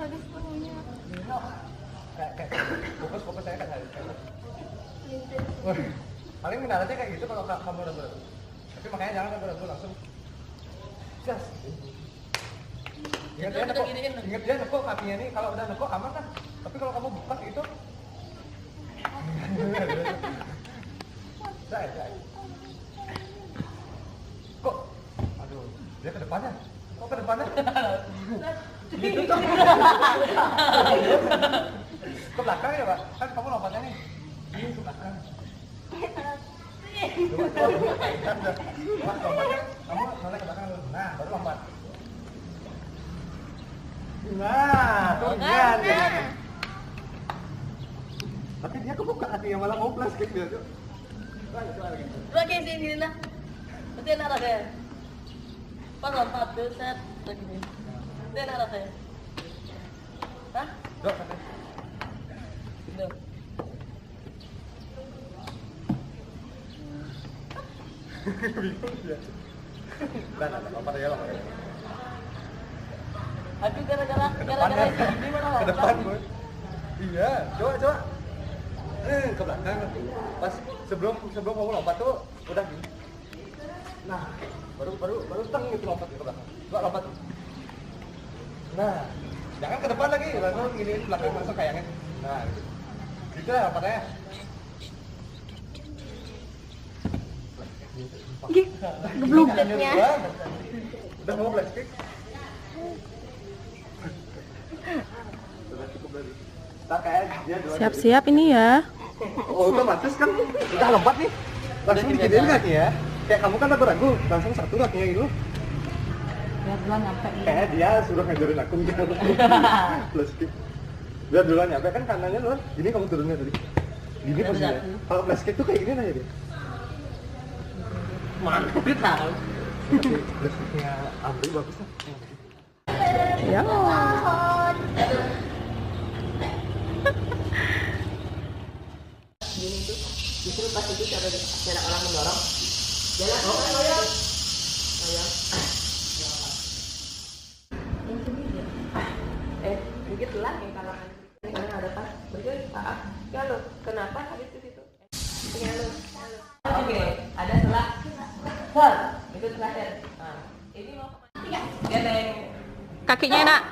habis punya. Kayak fokus saya kan harus. Paling mendaratnya kayak gitu kalau kamu ragu-ragu. Tapi makanya jangan ragu-ragu langsung. Jas. Ingat dia nekuk kakinya nih, kalau udah nekuk aman kan. Tapi kalau kamu buka itu Zai. Kok? Aduh, dia ke depannya. Kok ke depannya? Gitu tuh. Ke belakang ya, Pak? Kan kamu lompatnya nih. Ini ke belakang. Coba. Lompatnya, kamu noleh ke belakang dulu. Nah, baru lompat. Nah, tuh kan. Tapi dia kebuka hati yang malah mau plastik dia tuh. Coba kayak sini nah. Berarti enak rasanya. Pas lompat tuh set begini. Berarti enak rasanya. Hah? Dok, santai. Tuh. Bingung dia. Nah, lompat aja lompat. Aduh gara-gara ini mana Ke depan, Boy. Iya, coba. Ke belakang. Pas sebelum kamu lompat tuh udah gini. Nah, baru teng gitu lompat ke belakang. Coba lompat. Nah, jangan ke depan lagi, langsung gini belakang langsung kayaknya. Nah, gitu. Gitu lah lompatnya. Geblugnya. Udah mau plastik. Sudah cukup dari. Siap-siap ini ya. Oh, otomatis kan udah lompat nih. Langsung diginiin kaki ya. Kayak kamu kan ragu-ragu, langsung satu kakinya gitu. Biar duluan nyampe. Kayak dia suruh ngajarin aku gitu. Plastik. Biar duluan nyampe kan kanannya duluan. Gini kamu turunnya tadi. Gini posisinya. Kalau plastik tuh kayak gini aja dia. Mantap tahu. Plastiknya Amri bagus lah. Ya. Gini tuh, justru pas itu cara orang mendorong. Jalan, goyang. Dikit lah yang kalangan. Karena ada pas, berarti Pak. Ya lo, kenapa habis ke situ? Oke, ada selah. Itu terakhir. Nah, ini mau kemana? Gendeng. Kakinya enak.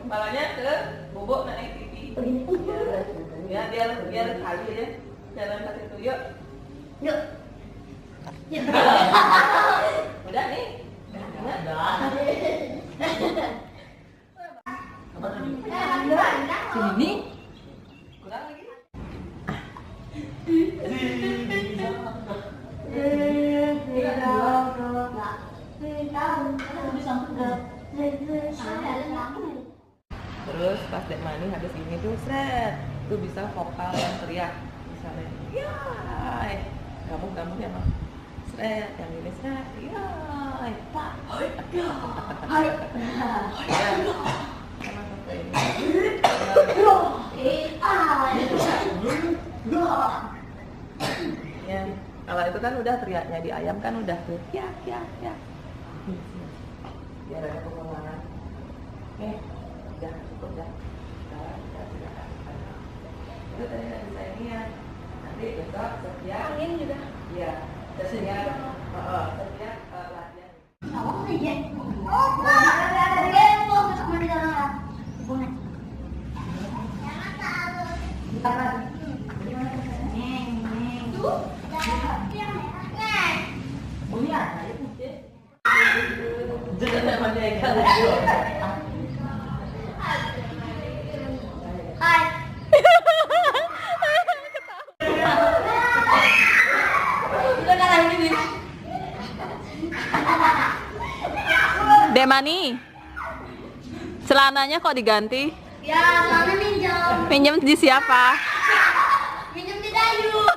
Kepalanya ke bobok naik pipi. Ya, biar kali aja. Jalan ke situ, yuk. Udah nih. Sini. Kurang lagi. Terus pas Dek Mani habis ini tuh set, tuh bisa vokal yang teriak misalnya, ya, kamu ya mah, set, yang ini set, ya, pak, sama sampai ini, ya, kalau itu kan udah teriaknya di ayam kan udah tuh, ya, biar ada pengulangan, udah cukup dah. Itu tadi desainnya. Nanti besok setiap angin juga. Iya. Setiap latihan. Demani, celananya kok diganti? Ya, soalnya minjem. Pinjam di siapa? Minjem di Dayu.